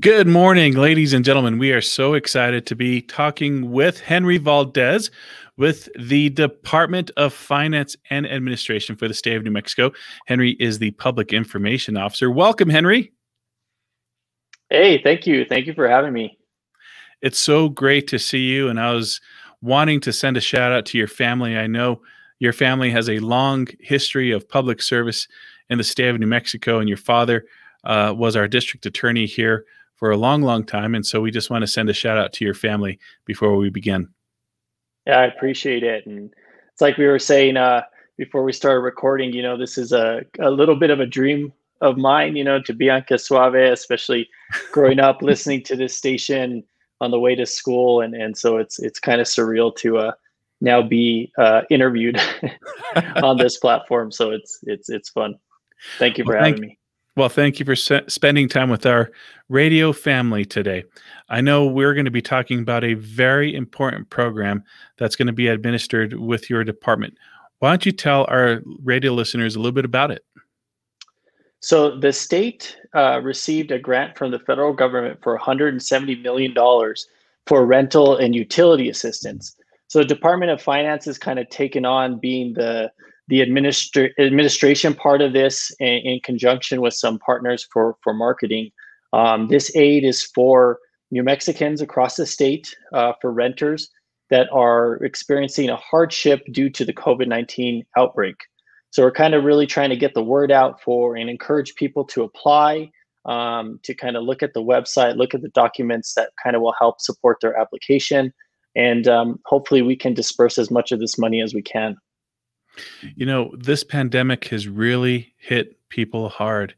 Good morning, ladies and gentlemen. We are so excited to be talking with Henry Valdez with the Department of Finance and Administration for the state of New Mexico. Henry is the Public Information Officer. Welcome, Henry. Hey, thank you. Thank you for having me. It's so great to see you, and I was wanting to send a shout out to your family. I know your family has a long history of public service in the state of New Mexico, and your father was our district attorney here for a long, long time. And so we just want to send a shout out to your family before we begin. Yeah, I appreciate it. And it's like we were saying before we started recording, this is a little bit of a dream of mine, to be on Que Suave, especially growing up listening to this station on the way to school. And so it's kind of surreal to now be interviewed on this platform. So it's fun. Thank you for having me. Well, thank you for spending time with our radio family today. I know we're going to be talking about a very important program that's going to be administered with your department. Why don't you tell our radio listeners a little bit about it? So the state received a grant from the federal government for $170 million for rental and utility assistance. So the Department of Finance has kind of taken on being the administration part of this in conjunction with some partners for marketing. This aid is for New Mexicans across the state for renters that are experiencing a hardship due to the COVID-19 outbreak. So we're kind of really trying to get the word out for and encourage people to apply, to kind of look at the website, look at the documents that kind of will help support their application. And hopefully we can disperse as much of this money as we can. You know, this pandemic has really hit people hard.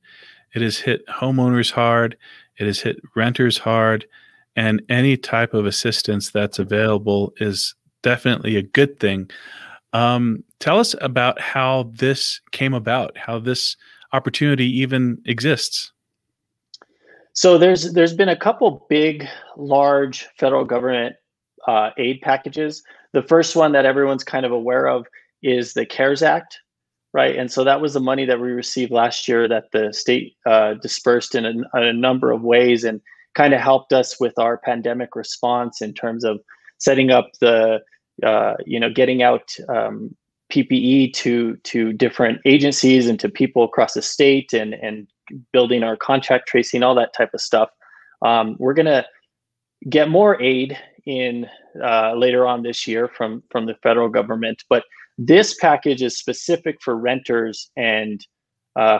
It has hit homeowners hard. It has hit renters hard. And any type of assistance that's available is definitely a good thing. Tell us about how this came about, how this opportunity even exists. So there's been a couple big, large federal government aid packages. The first one that everyone's kind of aware of is the CARES Act, right? And so that was the money that we received last year that the state dispersed in a number of ways and kind of helped us with our pandemic response in terms of setting up the, getting out PPE to different agencies and to people across the state and building our contact tracing, all that type of stuff. We're going to get more aid in later on this year from the federal government, but this package is specific for renters and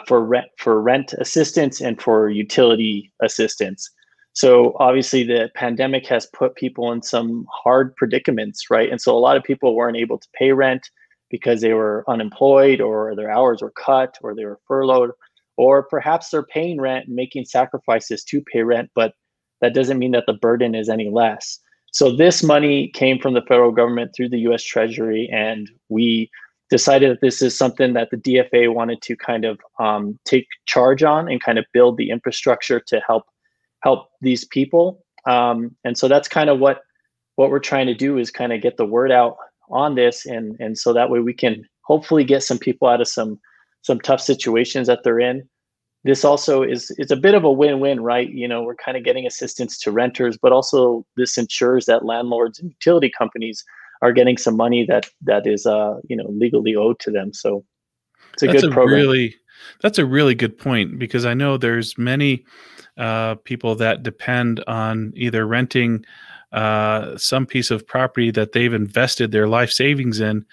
for rent assistance and for utility assistance. So obviously the pandemic has put people in some hard predicaments, right? And so a lot of people weren't able to pay rent because they were unemployed or their hours were cut or they were furloughed, or perhaps they're paying rent and making sacrifices to pay rent, but that doesn't mean that the burden is any less. So this money came from the federal government through the U.S. Treasury, and we decided that this is something that the DFA wanted to kind of take charge on and kind of build the infrastructure to help these people. And so that's kind of what we're trying to do is kind of get the word out on this, and so that way we can hopefully get some people out of some tough situations that they're in. This also is a bit of a win-win, right? We're kind of getting assistance to renters, but also this ensures that landlords and utility companies are getting some money that is legally owed to them. So it's a good program. That's a really good point, because I know there's many people that depend on either renting some piece of property that they've invested their life savings in,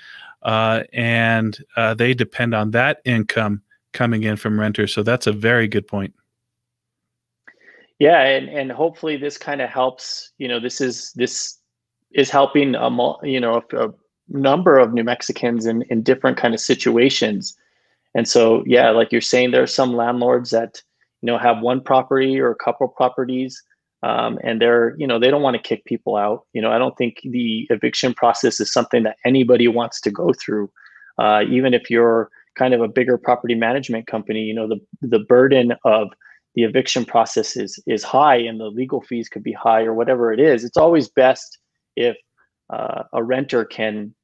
and they depend on that income coming in from renters. So that's a very good point. Yeah, and hopefully this kind of helps. This is helping a number of New Mexicans in different kind of situations. And so, yeah, like you're saying, there are some landlords that have one property or a couple properties, and they don't want to kick people out. I don't think the eviction process is something that anybody wants to go through, even if you're kind of a bigger property management company. The burden of the eviction process is high, and the legal fees could be high, or whatever it is. It's always best if a renter can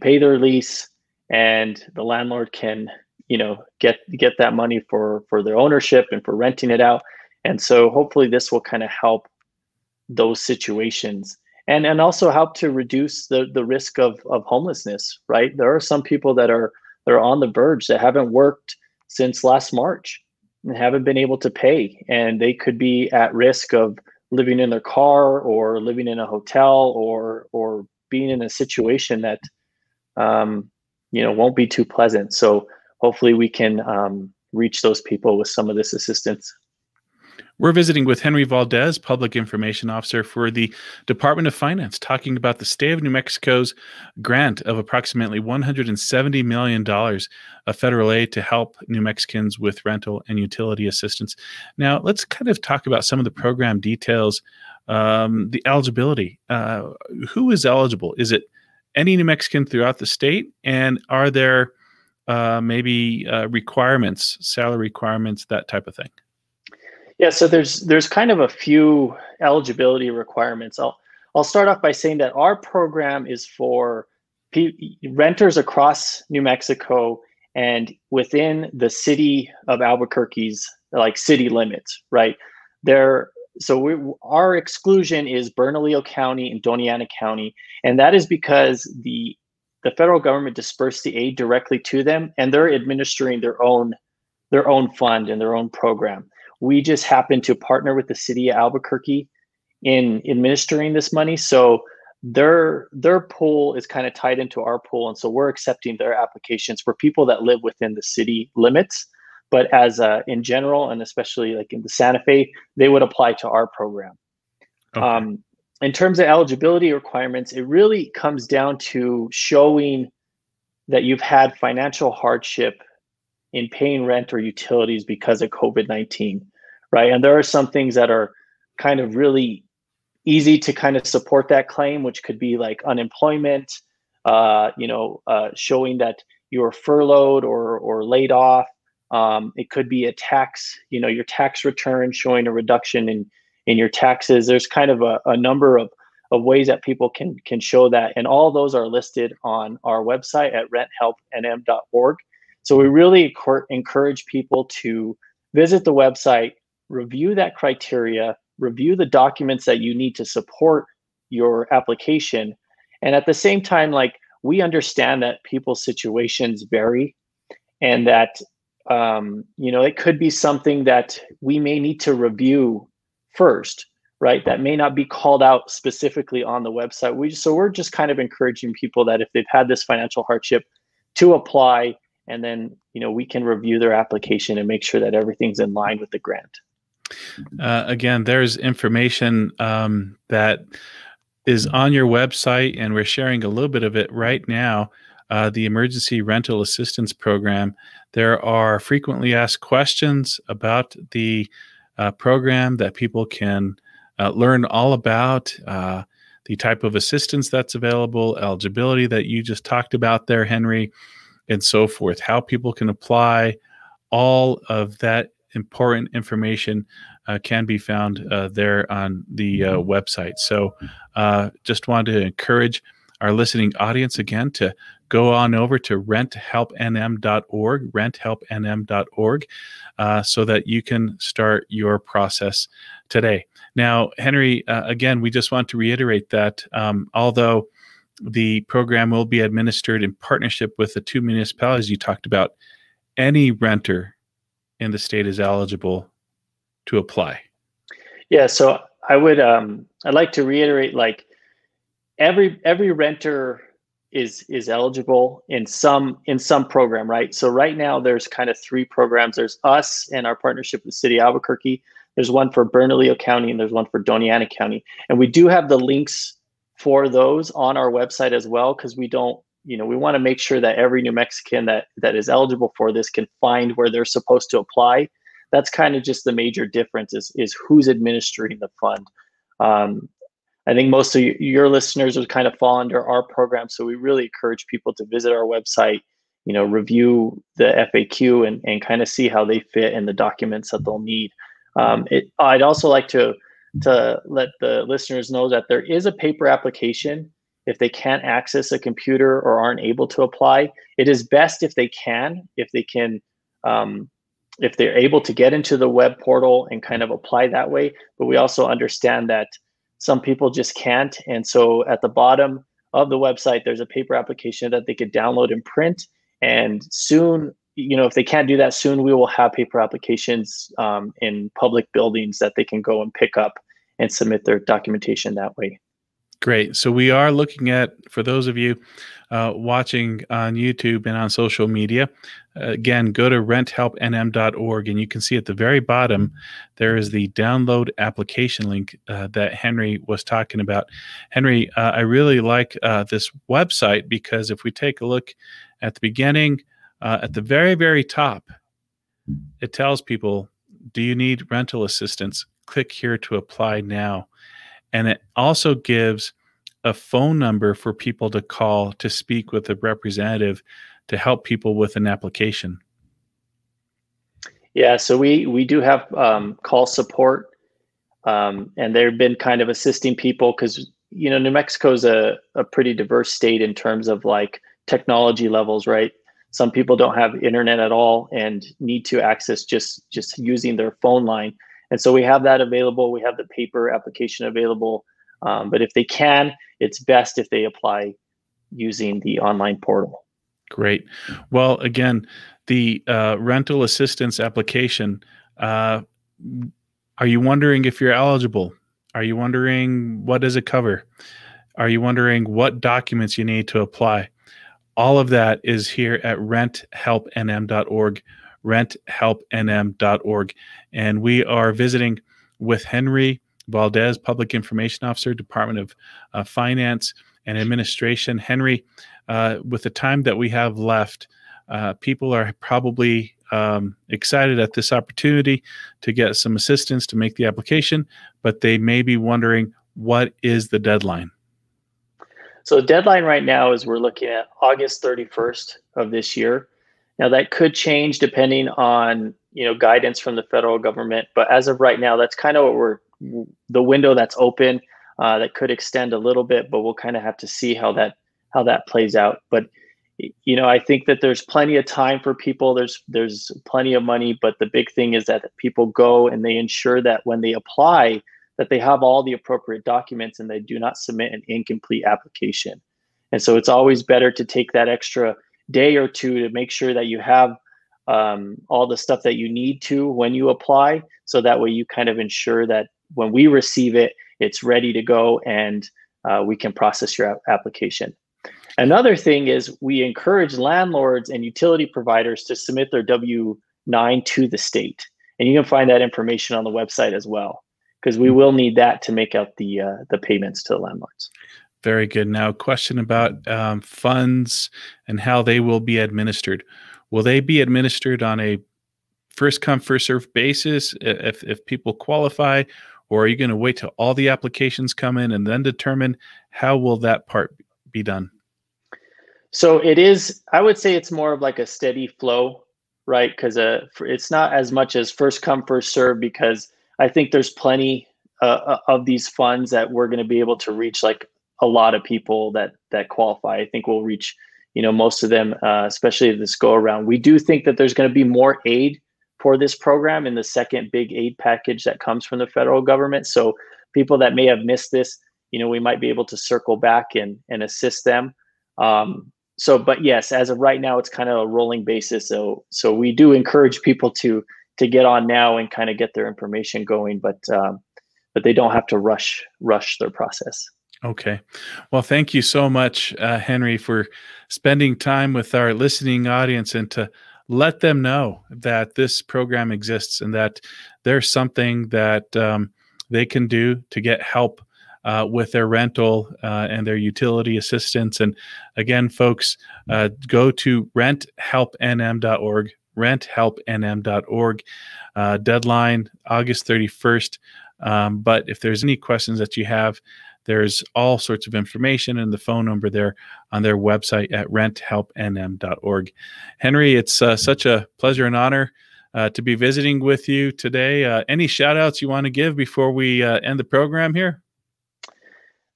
pay their lease and the landlord can get that money for their ownership and for renting it out. And so hopefully this will kind of help those situations, and also help to reduce the risk of homelessness, right? There are some people that are on the verge that haven't worked since last March and haven't been able to pay, and they could be at risk of living in their car or living in a hotel or being in a situation that won't be too pleasant. So hopefully we can reach those people with some of this assistance. We're visiting with Henry Valdez, Public Information Officer for the Department of Finance, talking about the state of New Mexico's grant of approximately $170 million of federal aid to help New Mexicans with rental and utility assistance. Now, let's kind of talk about some of the program details, the eligibility. Who is eligible? Is it any New Mexican throughout the state? And are there maybe requirements, salary requirements, that type of thing? Yeah, so there's kind of a few eligibility requirements. I'll start off by saying that our program is for renters across New Mexico and within the city of Albuquerque's like city limits, right? Our exclusion is Bernalillo County and Doña Ana County, and that is because the federal government dispersed the aid directly to them, and they're administering their own fund and their own program. We just happen to partner with the city of Albuquerque in administering this money. So their pool is kind of tied into our pool. And so we're accepting their applications for people that live within the city limits. But as in general, and especially like in the Santa Fe, they would apply to our program. Okay. In terms of eligibility requirements, it really comes down to showing that you've had financial hardship in paying rent or utilities because of COVID-19, right? And there are some things that are kind of really easy to kind of support that claim, which could be like unemployment, showing that you were furloughed or laid off. It could be a tax, your tax return showing a reduction in your taxes. There's kind of a number of ways that people can show that. And all those are listed on our website at renthelpnm.org. So we really encourage people to visit the website, review that criteria, review the documents that you need to support your application. And at the same time, like, we understand that people's situations vary, and that, it could be something that we may need to review first, right? That may not be called out specifically on the website. We're just kind of encouraging people that if they've had this financial hardship, to apply, and then, we can review their application and make sure that everything's in line with the grant. Again, there's information that is on your website, and we're sharing a little bit of it right now. The Emergency Rental Assistance Program. There are frequently asked questions about the program that people can learn all about, the type of assistance that's available, eligibility that you just talked about there, Henry, and so forth, how people can apply. All of that important information can be found there on the website. So just wanted to encourage our listening audience again to go on over to renthelpnm.org, renthelpnm.org, so that you can start your process today. Now, Henry, again, we just want to reiterate that although the program will be administered in partnership with the two municipalities you talked about, any renter in the state is eligible to apply. Yeah, so I'd like to reiterate, like, every renter is eligible in some program, right? So right now there's kind of three programs. There's us and our partnership with the city of Albuquerque. There's one for Bernalillo County, and there's one for Doña Ana County. And we do have the links for those on our website as well, because we want to make sure that every New Mexican that is eligible for this can find where they're supposed to apply. That's kind of just the major difference is who's administering the fund. I think most of your listeners would kind of fall under our program. So we really encourage people to visit our website, review the FAQ and kind of see how they fit in the documents that they'll need. I'd also like to let the listeners know that there is a paper application if they can't access a computer or aren't able to apply. It is best if they can if they're able to get into the web portal and kind of apply that way. But we also understand that some people just can't. And so at the bottom of the website, there's a paper application that they could download and print. And soon, if they can't do that soon, we will have paper applications in public buildings that they can go and pick up and submit their documentation that way. Great. So we are looking at, for those of you watching on YouTube and on social media, again, go to renthelpnm.org, and you can see at the very bottom, there is the download application link that Henry was talking about. Henry, I really like this website, because if we take a look at the beginning, at the very, very top, it tells people, do you need rental assistance? Click here to apply now. And it also gives a phone number for people to call to speak with a representative to help people with an application. Yeah, so we do have call support, and they've been kind of assisting people because, New Mexico is a pretty diverse state in terms of like technology levels, right? Some people don't have internet at all and need to access just using their phone line. And so we have that available. We have the paper application available. But if they can, it's best if they apply using the online portal. Great. Well, again, the rental assistance application, are you wondering if you're eligible? Are you wondering what does it cover? Are you wondering what documents you need to apply? All of that is here at renthelpnm.org. renthelpnm.org. And we are visiting with Henry Valdez, Public Information Officer, Department of Finance and Administration. Henry, with the time that we have left, people are probably excited at this opportunity to get some assistance to make the application, but they may be wondering, what is the deadline? So the deadline right now is we're looking at August 31st of this year. Now that could change depending on guidance from the federal government, but as of right now, that's kind of the window that's open. That could extend a little bit, but we'll kind of have to see how that plays out. But I think that there's plenty of time for people. There's plenty of money, but the big thing is that people go and they ensure that when they apply, that they have all the appropriate documents and they do not submit an incomplete application. And so it's always better to take that extra day or two to make sure that you have all the stuff that you need to when you apply. So that way you kind of ensure that when we receive it, it's ready to go and we can process your application. Another thing is we encourage landlords and utility providers to submit their W-9 to the state. And you can find that information on the website as well, because we will need that to make out the payments to the landlords. Very good. Now, question about funds and how they will be administered. Will they be administered on a first come, first served basis if people qualify, or are you going to wait till all the applications come in and then determine how will that part be done? So it is, I would say it's more of like a steady flow, right? Because it's not as much as first come, first serve, because I think there's plenty of these funds that we're going to be able to reach like a lot of people that qualify. I think we'll reach, most of them, especially this go around. We do think that there's going to be more aid for this program in the second big aid package that comes from the federal government. So people that may have missed this, we might be able to circle back and assist them. But yes, as of right now, it's kind of a rolling basis. So we do encourage people to get on now and kind of get their information going, but they don't have to rush their process. Okay. Well, thank you so much, Henry, for spending time with our listening audience and to let them know that this program exists and that there's something that they can do to get help with their rental and their utility assistance. And again, folks, go to renthelpnm.org, renthelpnm.org. Deadline August 31st. But if there's any questions that you have, there's all sorts of information and the phone number there on their website at renthelpnm.org. Henry, it's such a pleasure and honor to be visiting with you today. Any shout outs you want to give before we end the program here?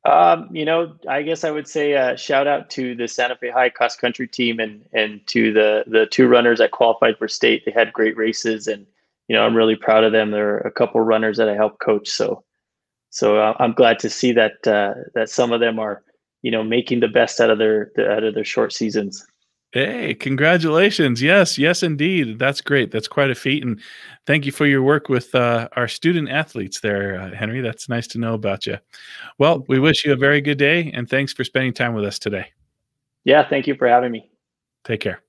I guess I would say shout out to the Santa Fe High cross country team and to the two runners that qualified for state. They had great races, and I'm really proud of them. There are a couple runners that I helped coach, so I'm glad to see that some of them are making the best out of their short seasons. Hey, congratulations. Yes, yes, indeed. That's great. That's quite a feat. And thank you for your work with our student athletes there, Henry. That's nice to know about you. Well, we wish you a very good day, and thanks for spending time with us today. Yeah, thank you for having me. Take care.